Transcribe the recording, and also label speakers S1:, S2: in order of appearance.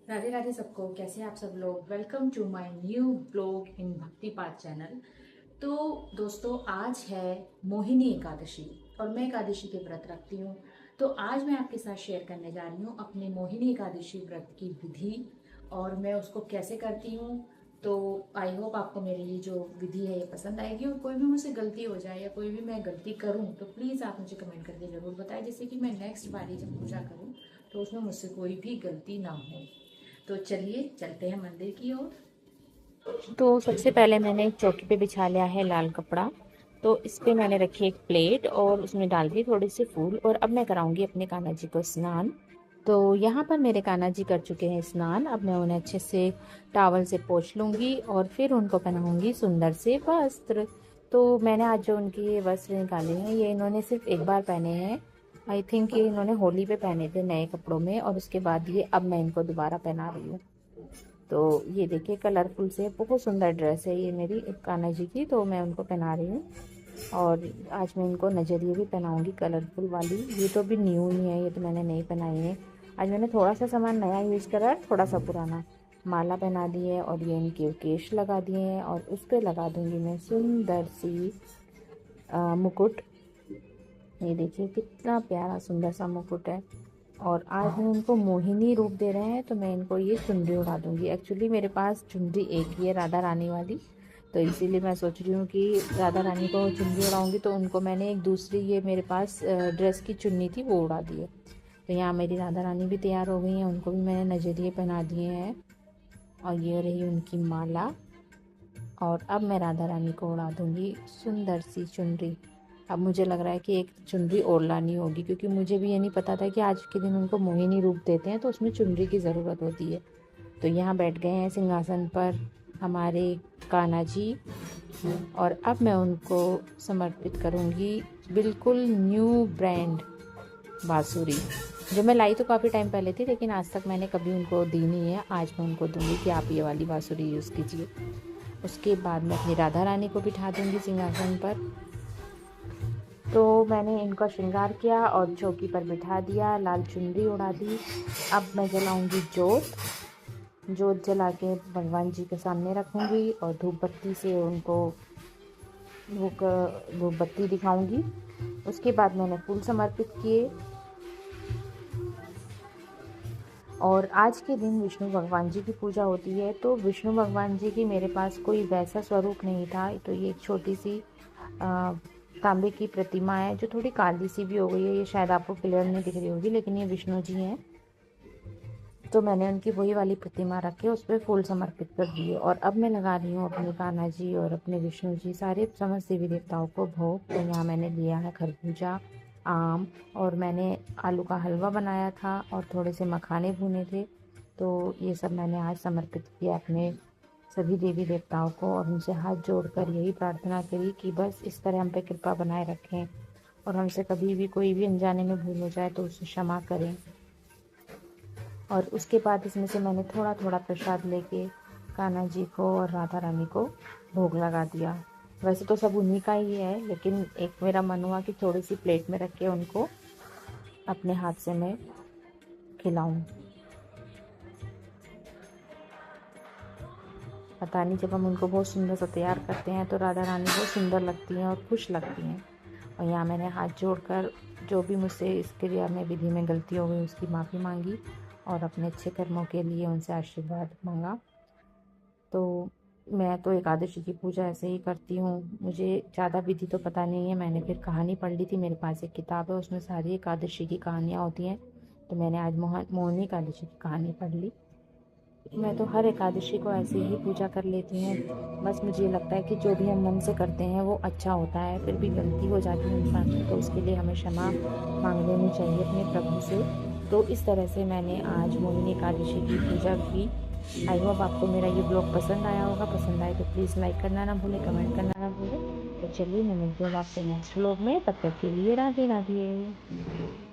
S1: राधे राधे सबको। कैसे हैं आप सब लोग। Welcome to my new blog in Bhakti Path channel. तो दोस्तों, आज है मोहिनी एकादशी और मैं एकादशी के व्रत रखती हूँ। तो आज मैं आपके साथ शेयर करने जा रही हूँ अपने मोहिनी एकादशी व्रत की विधि और मैं उसको कैसे करती हूँ। तो आई होप आपको मेरी ये जो विधि है ये पसंद आएगी, और कोई भी मुझसे गलती हो जाए या कोई भी मैं गलती करूँ तो प्लीज़ आप मुझे कमेंट करके ज़रूर बताएं, जिससे कि मैं नेक्स्ट बारी जब पूजा करूँ तो उसमें मुझसे कोई भी गलती ना हो। तो चलिए चलते हैं मंदिर की ओर। तो सबसे पहले मैंने एक चौकी पे बिछा लिया है लाल कपड़ा। तो इस पे मैंने रखी एक प्लेट और उसमें डाल दी थोड़े से फूल, और अब मैं कराऊंगी अपने कान्हा जी को स्नान। तो यहाँ पर मेरे कान्हा जी कर चुके हैं स्नान। अब मैं उन्हें अच्छे से टावल से पोंछ लूँगी और फिर उनको पहनाऊंगी सुंदर से वस्त्र। तो मैंने आज जो उनके ये वस्त्र निकाले हैं ये इन्होंने सिर्फ एक बार पहने हैं। आई थिंक ये इन्होंने होली पे पहने थे नए कपड़ों में, और उसके बाद ये अब मैं इनको दोबारा पहना रही हूँ। तो ये देखिए कलरफुल से बहुत सुंदर ड्रेस है ये मेरी कान्हा जी की, तो मैं उनको पहना रही हूँ। और आज मैं इनको नजरिए भी पहनाऊंगी कलरफुल वाली। ये तो अभी न्यू ही है, ये तो मैंने नहीं पहनाई है। आज मैंने थोड़ा सा सामान नया यूज़ करा है, थोड़ा सा पुराना। माला पहना दी है और ये इनके केश लगा दिए हैं, और उस पर लगा दूंगी मैं सुंदर सी मुकुट। ये देखिए कितना प्यारा सुंदर सा मुकुट है। और आज मैं इनको मोहिनी रूप दे रहे हैं तो मैं इनको ये चुनरी उड़ा दूंगी। एक्चुअली मेरे पास चुनरी एक ही है राधा रानी वाली, तो इसीलिए मैं सोच रही हूँ कि राधा रानी को चुनरी उड़ाऊंगी। तो उनको मैंने एक दूसरी ये मेरे पास ड्रेस की चुन्नी थी वो उड़ा दी है। तो यहाँ मेरी राधा रानी भी तैयार हो गई हैं, उनको भी मैंने नजरिए पहना दिए हैं। और ये रही उनकी माला। और अब मैं राधा रानी को उड़ा दूंगी सुंदर सी चुनरी। अब मुझे लग रहा है कि एक चुनरी और लानी होगी, क्योंकि मुझे भी ये नहीं पता था कि आज के दिन उनको मोहिनी रूप देते हैं तो उसमें चुनरी की ज़रूरत होती है। तो यहाँ बैठ गए हैं सिंहासन पर हमारे कान्हा जी, और अब मैं उनको समर्पित करूँगी बिल्कुल न्यू ब्रांड बांसुरी, जो मैं लाई तो काफ़ी टाइम पहले थी, लेकिन आज तक मैंने कभी उनको दी नहीं है। आज मैं उनको दूंगी कि आप ये वाली बांसुरी यूज़ कीजिए। उसके बाद मैं अपनी राधा रानी को बिठा दूंगी सिंहासन पर। तो मैंने इनका श्रृंगार किया और चौकी पर बिठा दिया, लाल चुनरी उड़ा दी। अब मैं जलाऊंगी जोत। जोत जला के भगवान जी के सामने रखूंगी और धूप बत्ती से उनको धूप बत्ती दिखाऊंगी। उसके बाद मैंने फूल समर्पित किए। और आज के दिन विष्णु भगवान जी की पूजा होती है। तो विष्णु भगवान जी की मेरे पास कोई वैसा स्वरूप नहीं था, तो ये एक छोटी सी तांबे की प्रतिमा है जो थोड़ी काली सी भी हो गई है। ये शायद आपको क्लियर नहीं दिख रही होगी, लेकिन ये विष्णु जी हैं। तो मैंने उनकी वही वाली प्रतिमा रख के उस पर फूल समर्पित कर दिए। और अब मैं लगा रही हूँ अपने कान्हा जी और अपने विष्णु जी सारे समस्त देवी देवताओं को भोग। तो यहाँ मैंने लिया है खरबूजा, आम, और मैंने आलू का हलवा बनाया था और थोड़े से मखाने भुने थे। तो ये सब मैंने आज समर्पित किया अपने सभी देवी देवताओं को, और उनसे हाथ जोड़कर यही प्रार्थना करी कि बस इस तरह हम पे कृपा बनाए रखें, और हमसे कभी भी कोई भी अनजाने में भूल हो जाए तो उसे क्षमा करें। और उसके बाद इसमें से मैंने थोड़ा थोड़ा प्रसाद लेके कान्हा जी को और राधा रानी को भोग लगा दिया। वैसे तो सब उन्हीं का ही है, लेकिन एक मेरा मन हुआ कि थोड़ी सी प्लेट में रख के उनको अपने हाथ से मैं खिलाऊं। पता नहीं, जब हम उनको बहुत सुंदर सा तैयार करते हैं तो राधा रानी बहुत सुंदर लगती हैं और खुश लगती हैं। और यहाँ मैंने हाथ जोड़कर जो भी मुझसे इस क्रिया में विधि में गलती हो गई उसकी माफ़ी मांगी और अपने अच्छे कर्मों के लिए उनसे आशीर्वाद मांगा। तो मैं तो एकादशी की पूजा ऐसे ही करती हूँ। मुझे ज़्यादा विधि तो पता नहीं है। मैंने फिर कहानी पढ़ ली थी, मेरे पास एक किताब है उसमें सारी एकादशी की कहानियाँ होती हैं। तो मैंने आज मोहिनी एकादशी की कहानी पढ़ ली। मैं तो हर एकादशी को ऐसे ही पूजा कर लेती हूँ। बस मुझे ये लगता है कि जो भी हम मन से करते हैं वो अच्छा होता है। फिर भी गलती हो जाती है इंसान से, तो उसके लिए हमें क्षमा मांग लेनी चाहिए अपने प्रभु से। तो इस तरह से मैंने आज मोहिनी एकादशी की पूजा की। आई होप आपको मेरा ये ब्लॉग पसंद आया होगा। पसंद आए तो प्लीज़ लाइक करना ना भूलें, कमेंट करना ना भूलें। तो चलिए मैं मिलती हूँ आपसे नेक्स्ट ब्लॉग में। तब तक के लिए राधे राधे।